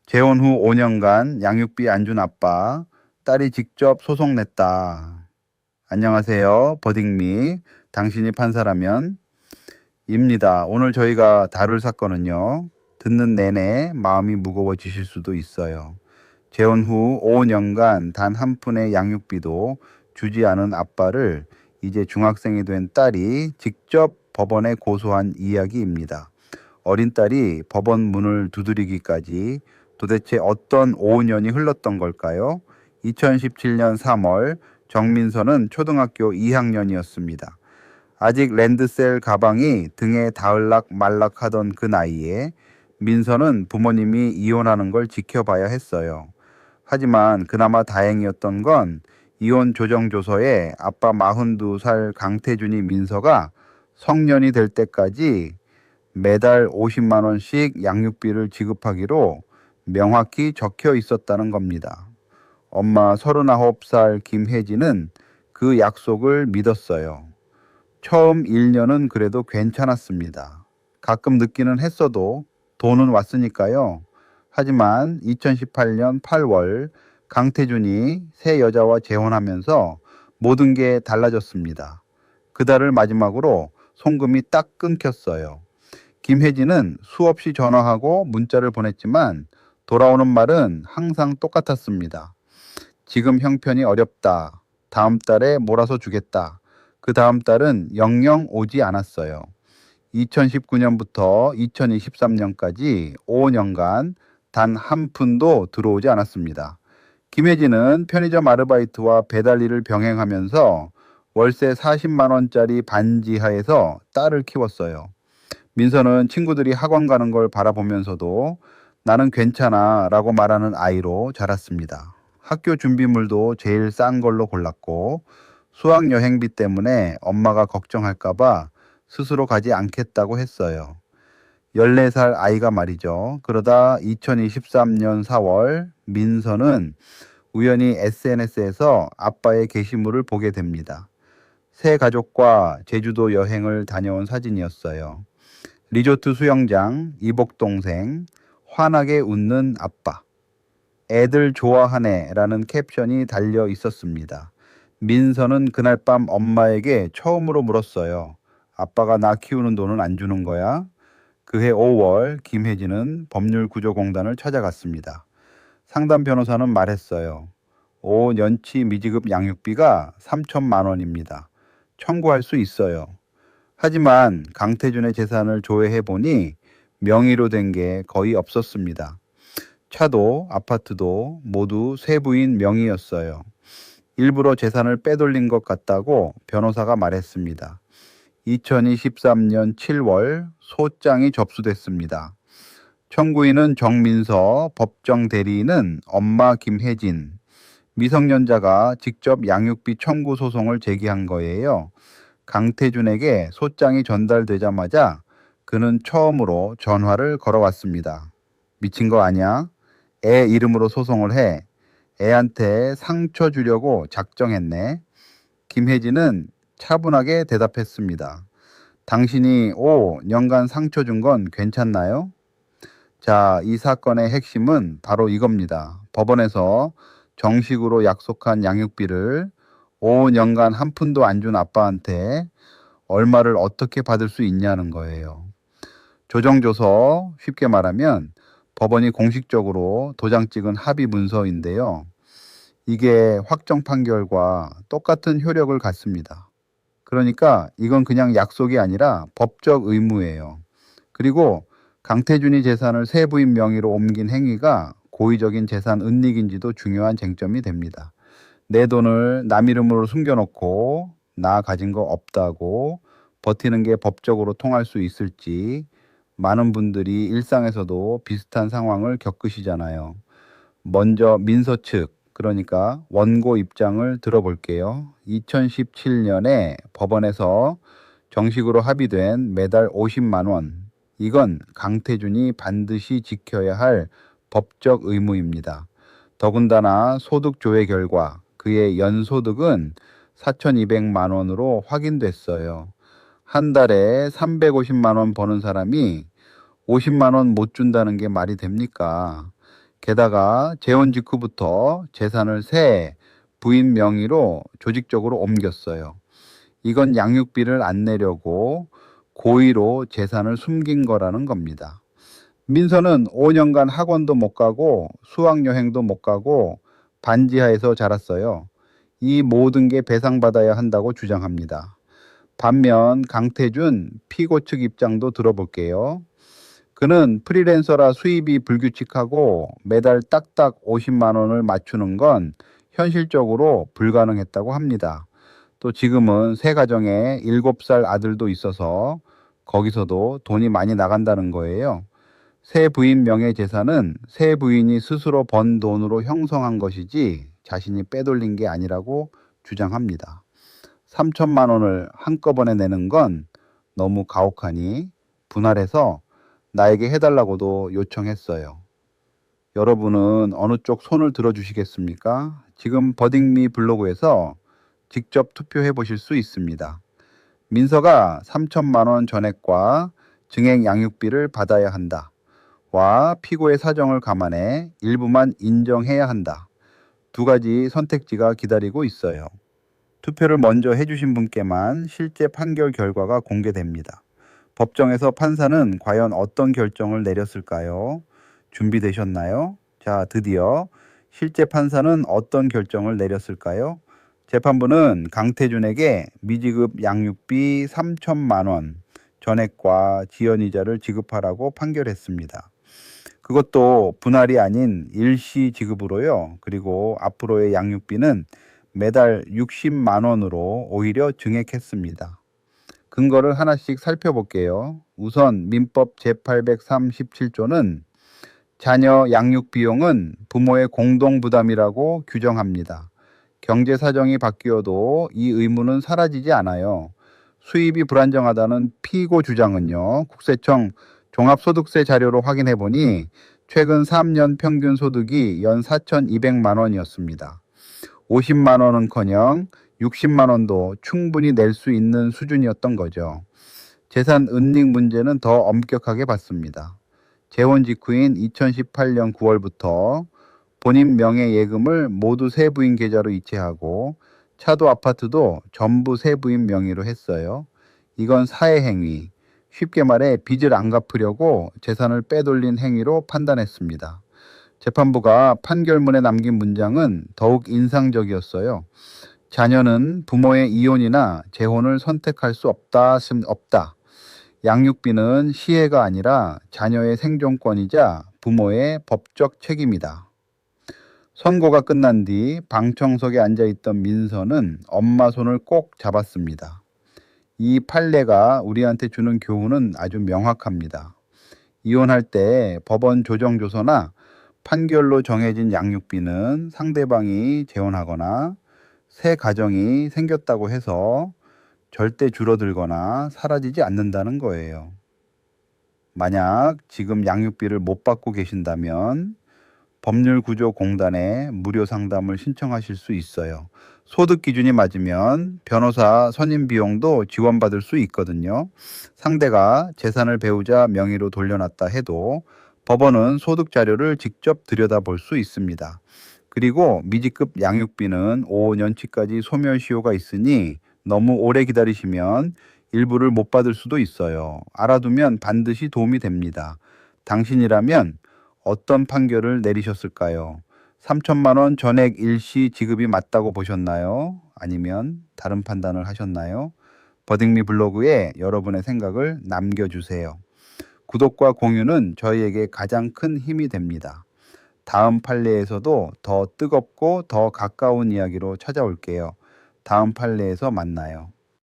재혼 후 5년간 양육비 안 준 아빠, 딸이 직접 소송 냈다. 안녕하세요. 버딩미, 당신이 판사라면 입니다. 오늘 저희가 다룰 사건은요. 듣는 내내 마음이 무거워지실 수도 있어요. 재혼 후 5년간 단 한 푼의 양육비도 주지 않은 아빠를 이제 중학생이 된 딸이 직접 법원에 고소한 이야기입니다. 어린 딸이 법원 문을 두드리기까지 도대체 어떤 5년이 흘렀던 걸까요? 2017년 3월 정민서는 초등학교 2학년이었습니다. 아직 랜드셀 가방이 등에 닿을락 말락하던 그 나이에 민서는 부모님이 이혼하는 걸 지켜봐야 했어요. 하지만 그나마 다행이었던 건 이혼 조정조서에 아빠 42살 강태준이 민서가 성년이 될 때까지 매달 50만 원씩 양육비를 지급하기로 명확히 적혀 있었다는 겁니다. 엄마 39살 김혜진은 그 약속을 믿었어요. 처음 1년은 그래도 괜찮았습니다. 가끔 늦기는 했어도 돈은 왔으니까요. 하지만 2018년 8월 강태준이 새 여자와 재혼하면서 모든 게 달라졌습니다. 그달을 마지막으로 송금이 딱 끊겼어요. 김혜진은 수없이 전화하고 문자를 보냈지만 돌아오는 말은 항상 똑같았습니다. 지금 형편이 어렵다. 다음 달에 몰아서 주겠다. 그 다음 달은 영영 오지 않았어요. 2019년부터 2023년까지 5년간 단 한 푼도 들어오지 않았습니다. 김혜진은 편의점 아르바이트와 배달 일을 병행하면서 월세 40만 원짜리 반지하에서 딸을 키웠어요. 민서는 친구들이 학원 가는 걸 바라보면서도 나는 괜찮아 라고 말하는 아이로 자랐습니다. 학교 준비물도 제일 싼 걸로 골랐고 수학여행비 때문에 엄마가 걱정할까봐 스스로 가지 않겠다고 했어요. 14살 아이가 말이죠. 그러다 2023년 4월 민서는 우연히 SNS에서 아빠의 게시물을 보게 됩니다. 새 가족과 제주도 여행을 다녀온 사진이었어요. 리조트 수영장, 이복 동생, 환하게 웃는 아빠. 애들 좋아하네 라는 캡션이 달려 있었습니다. 민서는 그날 밤 엄마에게 처음으로 물었어요. 아빠가 나 키우는 돈은 안 주는 거야? 그해 5월 김혜진은 법률구조공단을 찾아갔습니다. 상담 변호사는 말했어요. 5년치 미지급 양육비가 3천만 원입니다. 청구할 수 있어요. 하지만 강태준의 재산을 조회해 보니 명의로 된 게 거의 없었습니다. 차도 아파트도 모두 세 부인 명의였어요. 일부러 재산을 빼돌린 것 같다고 변호사가 말했습니다. 2023년 7월 소장이 접수됐습니다. 청구인은 정민서, 법정 대리인은 엄마 김혜진, 미성년자가 직접 양육비 청구 소송을 제기한 거예요. 강태준에게 소장이 전달되자마자 그는 처음으로 전화를 걸어왔습니다. 미친 거 아니야? 애 이름으로 소송을 해. 애한테 상처 주려고 작정했네. 김혜진은 차분하게 대답했습니다. 당신이 5년간 상처 준 건 괜찮나요? 자, 이 사건의 핵심은 바로 이겁니다. 법원에서 정식으로 약속한 양육비를 5년간 한 푼도 안 준 아빠한테 얼마를 어떻게 받을 수 있냐는 거예요. 조정조서 쉽게 말하면 법원이 공식적으로 도장 찍은 합의 문서인데요. 이게 확정 판결과 똑같은 효력을 갖습니다. 그러니까 이건 그냥 약속이 아니라 법적 의무예요. 그리고 강태준이 재산을 세 부인 명의로 옮긴 행위가 고의적인 재산 은닉인지도 중요한 쟁점이 됩니다. 내 돈을 남 이름으로 숨겨놓고 나 가진 거 없다고 버티는 게 법적으로 통할 수 있을지 많은 분들이 일상에서도 비슷한 상황을 겪으시잖아요. 먼저 민서 측, 그러니까 원고 입장을 들어볼게요. 2017년에 법원에서 정식으로 합의된 매달 50만 원, 이건 강태준이 반드시 지켜야 할 법적 의무입니다. 더군다나 소득 조회 결과 그의 연소득은 4,200만 원으로 확인됐어요. 한 달에 350만 원 버는 사람이 50만 원 못 준다는 게 말이 됩니까? 게다가 재혼 직후부터 재산을 새 부인 명의로 조직적으로 옮겼어요. 이건 양육비를 안 내려고 고의로 재산을 숨긴 거라는 겁니다. 민서는 5년간 학원도 못 가고 수학여행도 못 가고 반지하에서 자랐어요. 이 모든 게 배상받아야 한다고 주장합니다. 반면 강태준 피고 측 입장도 들어볼게요. 그는 프리랜서라 수입이 불규칙하고 매달 딱딱 50만 원을 맞추는 건 현실적으로 불가능했다고 합니다. 또 지금은 새 가정에 7살 아들도 있어서 거기서도 돈이 많이 나간다는 거예요. 새 부인 명의 재산은 새 부인이 스스로 번 돈으로 형성한 것이지 자신이 빼돌린 게 아니라고 주장합니다. 3천만 원을 한꺼번에 내는 건 너무 가혹하니 분할해서 나에게 해달라고도 요청했어요. 여러분은 어느 쪽 손을 들어주시겠습니까? 지금 버딩미 블로그에서 직접 투표해 보실 수 있습니다. 민서가 3천만 원 전액과 증액 양육비를 받아야 한다. 와 피고의 사정을 감안해 일부만 인정해야 한다. 두 가지 선택지가 기다리고 있어요. 투표를 먼저 해주신 분께만 실제 판결 결과가 공개됩니다. 법정에서 판사는 과연 어떤 결정을 내렸을까요? 준비되셨나요? 자, 드디어 실제 판사는 어떤 결정을 내렸을까요? 재판부는 강태준에게 미지급 양육비 3천만 원 전액과 지연이자를 지급하라고 판결했습니다. 그것도 분할이 아닌 일시 지급으로요. 그리고 앞으로의 양육비는 매달 60만 원으로 오히려 증액했습니다. 근거를 하나씩 살펴볼게요. 우선 민법 제837조는 자녀 양육 비용은 부모의 공동 부담이라고 규정합니다. 경제 사정이 바뀌어도 이 의무는 사라지지 않아요. 수입이 불안정하다는 피고 주장은요. 국세청 종합소득세 자료로 확인해 보니 최근 3년 평균 소득이 연 4,200만 원이었습니다. 50만 원은커녕 60만 원도 충분히 낼 수 있는 수준이었던 거죠. 재산 은닉 문제는 더 엄격하게 봤습니다. 재혼 직후인 2018년 9월부터 본인 명의 예금을 모두 새 부인 계좌로 이체하고 차도 아파트도 전부 새 부인 명의로 했어요. 이건 사회 행위, 쉽게 말해 빚을 안 갚으려고 재산을 빼돌린 행위로 판단했습니다. 재판부가 판결문에 남긴 문장은 더욱 인상적이었어요. 자녀는 부모의 이혼이나 재혼을 선택할 수 없다. 양육비는 시혜가 아니라 자녀의 생존권이자 부모의 법적 책임이다. 선고가 끝난 뒤 방청석에 앉아있던 민서는 엄마 손을 꼭 잡았습니다. 이 판례가 우리한테 주는 교훈은 아주 명확합니다. 이혼할 때 법원 조정조서나 판결로 정해진 양육비는 상대방이 재혼하거나 새 가정이 생겼다고 해서 절대 줄어들거나 사라지지 않는다는 거예요. 만약 지금 양육비를 못 받고 계신다면 법률구조공단에 무료 상담을 신청하실 수 있어요. 소득 기준이 맞으면 변호사 선임 비용도 지원받을 수 있거든요. 상대가 재산을 배우자 명의로 돌려놨다 해도 법원은 소득 자료를 직접 들여다볼 수 있습니다. 그리고 미지급 양육비는 5년치까지 소멸시효가 있으니 너무 오래 기다리시면 일부를 못 받을 수도 있어요. 알아두면 반드시 도움이 됩니다. 당신이라면 어떤 판결을 내리셨을까요? 3천만 원 전액 일시 지급이 맞다고 보셨나요? 아니면 다른 판단을 하셨나요? 버딩미 블로그에 여러분의 생각을 남겨주세요. 구독과 공유는 저희에게 가장 큰 힘이 됩니다. 다음 판례에서도 더 뜨겁고 더 가까운 이야기로 찾아올게요. 다음 판례에서 만나요.